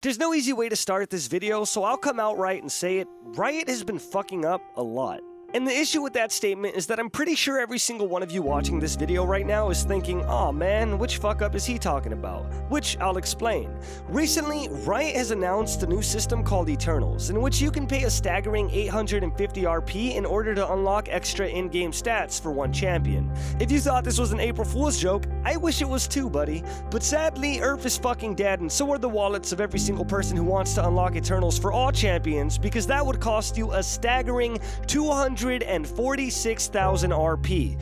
There's no easy way to start this video, so I'll come out right and say it. Riot has been fucking up a lot. And the issue with that statement is that I'm pretty sure every single one of you watching this video right now is thinking, "Aw man, which fuck up is he talking about?" Which I'll explain. Recently, Riot has announced a new system called Eternals, in which you can pay a staggering 850 RP in order to unlock extra in-game stats for one champion. If you thought this was an April Fool's joke, I wish it was too, buddy. But sadly, Earth is fucking dead, and so are the wallets of every single person who wants to unlock Eternals for all champions, because that would cost you a staggering 246,000 RP.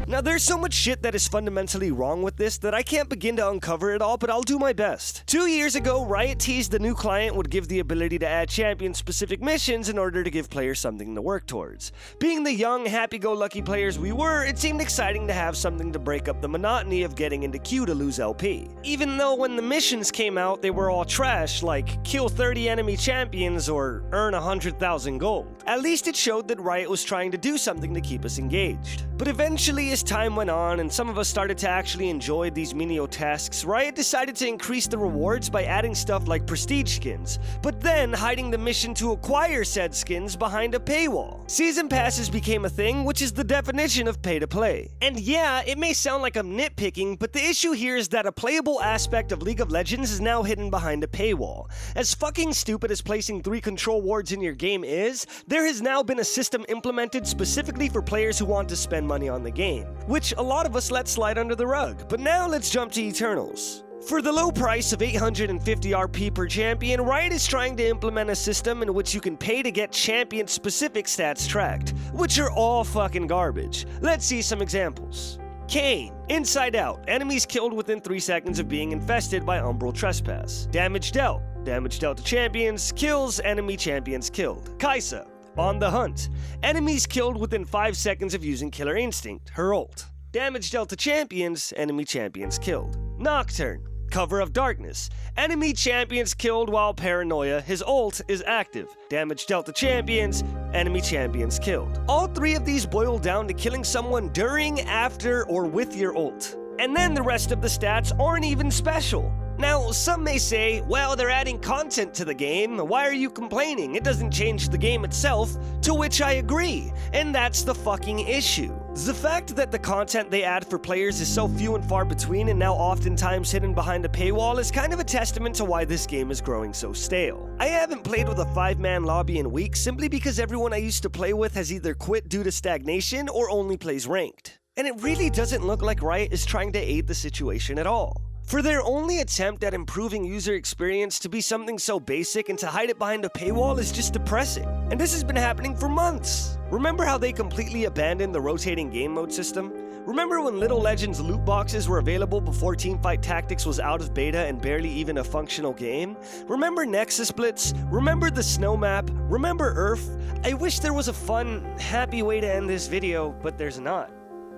Now, there's so much shit that is fundamentally wrong with this that I can't begin to uncover it all, but I'll do my best. 2 years ago, Riot teased the new client would give the ability to add champion-specific missions in order to give players something to work towards. Being the young, happy-go-lucky players we were, it seemed exciting to have something to break up the monotony of getting into queue to lose LP. Even though when the missions came out, they were all trash, like kill 30 enemy champions or earn 100,000 gold. At least it showed that Riot was trying to do something to keep us engaged. But eventually, as time went on and some of us started to actually enjoy these menial tasks, Riot decided to increase the rewards by adding stuff like prestige skins, but then hiding the mission to acquire said skins behind a paywall. Season passes became a thing, which is the definition of pay to play. And yeah, it may sound like I'm nitpicking, but the issue here is that a playable aspect of League of Legends is now hidden behind a paywall. As fucking stupid as placing 3 control wards in your game is, there has now been a system implemented specifically for players who want to spend money on the game, which a lot of us let slide under the rug. But now let's jump to Eternals. For the low price of 850 RP per champion, Riot is trying to implement a system in which you can pay to get champion-specific stats tracked, which are all fucking garbage. Let's see some examples. Kayn. Inside Out. Enemies killed within 3 seconds of being infested by Umbral Trespass. Damage dealt. Damage dealt to champions. Kills enemy champions killed. Kai'Sa. On the Hunt. Enemies killed within 5 seconds of using Killer Instinct, her ult. Damage dealt to champions, enemy champions killed. Nocturne. Cover of Darkness. Enemy champions killed while Paranoia, his ult, is active. Damage dealt to champions, enemy champions killed. All 3 of these boil down to killing someone during, after, or with your ult. And then the rest of the stats aren't even special. Now, some may say, well, they're adding content to the game, why are you complaining? It doesn't change the game itself, to which I agree, and that's the fucking issue. The fact that the content they add for players is so few and far between and now oftentimes hidden behind a paywall is kind of a testament to why this game is growing so stale. I haven't played with a 5-man lobby in weeks simply because everyone I used to play with has either quit due to stagnation or only plays ranked. And it really doesn't look like Riot is trying to aid the situation at all. For their only attempt at improving user experience to be something so basic and to hide it behind a paywall is just depressing. And this has been happening for months. Remember how they completely abandoned the rotating game mode system? Remember when Little Legends loot boxes were available before Teamfight Tactics was out of beta and barely even a functional game? Remember Nexus Blitz? Remember the Snow Map? Remember Earth? I wish there was a fun, happy way to end this video, but there's not.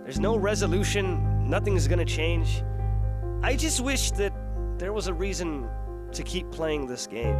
There's no resolution, nothing's gonna change. I just wish that there was a reason to keep playing this game.